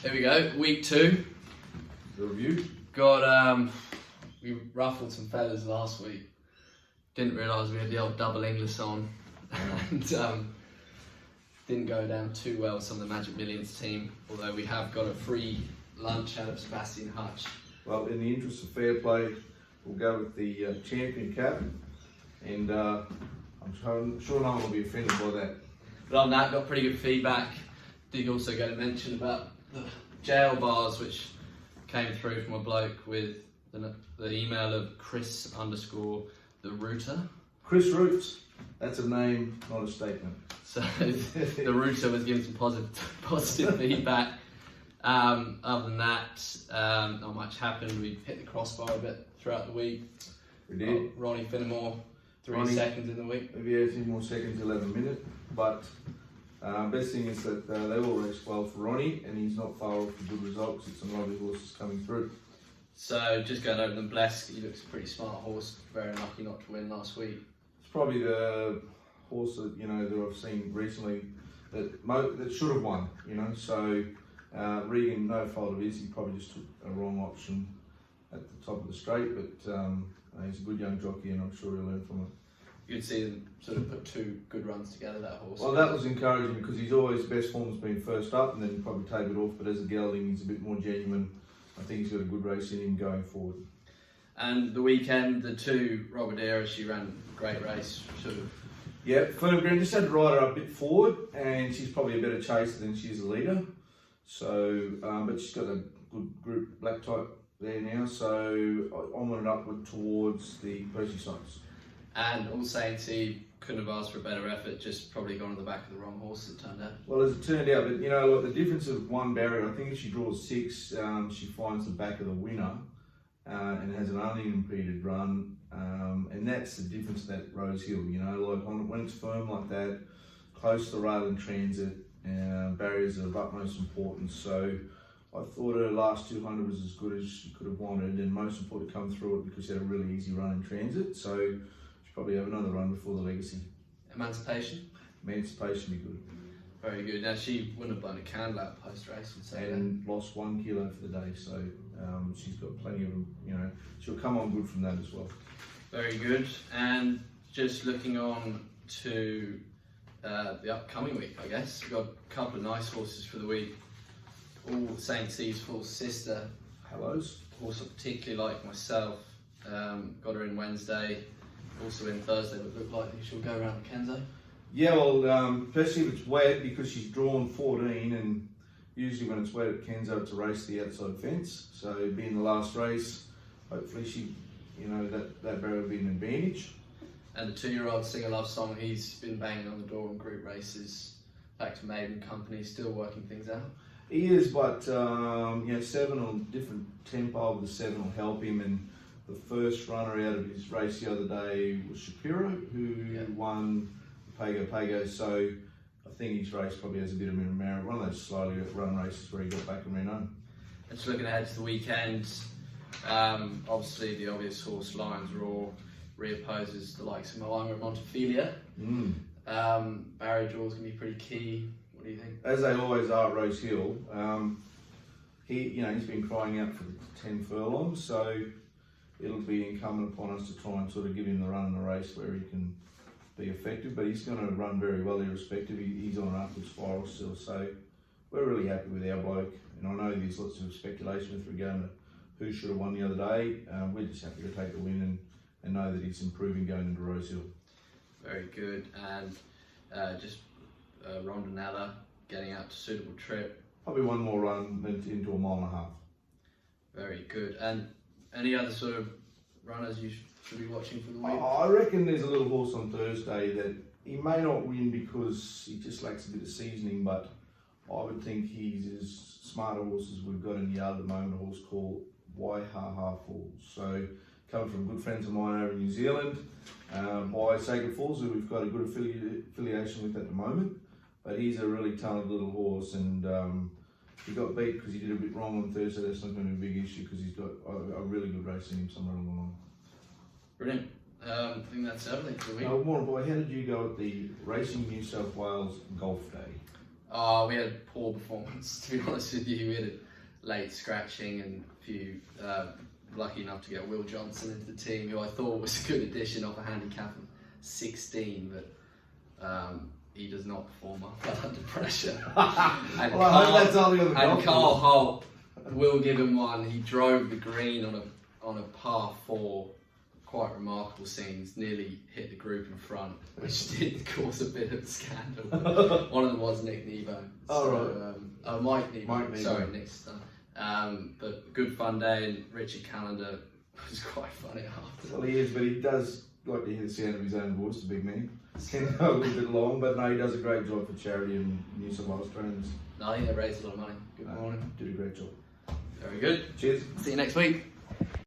Here we go, week 2. The review. We ruffled some feathers last week. Didn't realise we had the old double English on. And didn't go down too well with some of the Magic Millions team, although we have got a free lunch out of Sebastian Hutch. Well, in the interest of fair play, we'll go with the champion cap, and I'm sure no one will be offended by that. But on that, got pretty good feedback. Did also get a mention about the jail bars, which came through from a bloke with the email of Chris_the Rooter. Chris Roots. That's a name, not a statement. So the Rooter was giving some positive feedback. Other than that, not much happened. We hit the crossbar a bit throughout the week. We did. Ronnie Finnemore, 3 seconds in the week. Maybe 18 more seconds, 11 minutes. But best thing is that they all raced well for Ronnie, and he's not far off the good results. It's some lovely horses coming through. So just going over them, Blesk, he looks a pretty smart horse. Very unlucky not to win last week. It's probably the horse that that I've seen recently that should have won. So Regan, no fault of his, he probably just took a wrong option at the top of the straight. But he's a good young jockey, and I'm sure he'll learn from it. You could see them sort of put 2 good runs together, that horse. Well, that was encouraging because he's always best form's been first up, and then he'll probably take it off. But as a gelding, he's a bit more genuine. I think he's got a good race in him going forward. And the weekend, the 2, Robadera, she ran a great race, sort of. Yeah, firm ground, just had to ride her a bit forward, and she's probably a better chaser than she is a leader. So, but she's got a good group black type there now, so onward and upward towards the Percy sides. And All Saints, he couldn't have asked for a better effort, just probably gone on the back of the wrong horse, as it turned out. Well, as it turned out, but what, the difference of one barrier, I think if she draws 6, she finds the back of the winner and has an unimpeded run, and that's the difference of that Rosehill, like when it's firm like that, close to the rail in transit, barriers are of utmost importance. So I thought her last 200 was as good as she could have wanted, and most important to come through it because she had a really easy run in transit. So she'll probably have another run before the Legacy. Emancipation be good. Very good. Now she wouldn't have blown a candle out post-race, would say. And lost 1 kilo for the day, so she's got plenty of she'll come on good from that as well. Very good. And just looking on to the upcoming week, I guess we've got a couple of nice horses for the week. All Saints Eve's full sister. Hellos. Horse I particularly like myself. Got her in Wednesday, also in Thursday, but look like she'll go around Kenzo. Yeah, well, especially if it's wet, because she's drawn 14, and usually when it's wet at Kenzo, it's a race to the outside fence. So being the last race, hopefully she, that barrier will be an advantage. And the 2-year-old Singer Love Song, he's been banging on the door in group races, back to maiden company, still working things out. He is, but 7 on different tempo of the 7 will help him. And the first runner out of his race the other day was Shapiro, who won Pago. So I think his race probably has a bit of merit. One of those slowly run races where he got back and ran home. And just looking ahead to the weekend, obviously the obvious horse Lions Roar reopposes the likes of Malanga and Montefilia. Barrier draws going to be pretty key. What do you think? As they always are at Rosehill. He's been crying out for the 10 furlongs, so it'll be incumbent upon us to try and sort of give him the run in the race where he can be effective, but he's going to run very well irrespective. He's on an upward spiral still, so we're really happy with our bloke. And I know there's lots of speculation with regard to who should have won the other day. We're just happy to take the win and know that he's improving going into Rosehill. Very good. And Rondinella getting out to suitable trip. Probably one more run into a 1.5 miles. Very good. And any other sort of runners you should be watching for the week? I reckon there's a little horse on Thursday that he may not win because he just lacks a bit of seasoning, but I would think he's as smart a horse as we've got in the yard at the moment, a horse called Waihaha Falls. So coming from good friends of mine over in New Zealand, by Sacred Falls, who we've got a good affiliation with at the moment, but he's a really talented little horse, and he got beat because he did a bit wrong on Thursday. That's not going to be a big issue because he's got a really good race in him somewhere along the line. Brilliant. I think that's everything for the week. Warren Boy, how did you go at the Racing New South Wales Golf Day? Oh, we had a poor performance, to be honest with you. We had a late scratching and a few, lucky enough to get Will Johnson into the team, who I thought was a good addition off a handicap of 16, but he does not perform under pressure. And Well, I hope that's only on the golf Carl course. Holt will give him one. He drove the green on a par 4. Quite remarkable scenes, nearly hit the group in front, which did cause a bit of a scandal. One of them was Nick Nebo. Mike Nebo. Mike Nebo. Sorry, Nick's son. But good fun day, and Richard Callender was quite funny after. Well, he is, but he does like to hear the sound of his own voice, the big man. Can go a little bit long, but no, he does a great job for charity and New South Wales trainers. No, I think they raised a lot of money. Good morning. Did a great job. Very good. Cheers. See you next week.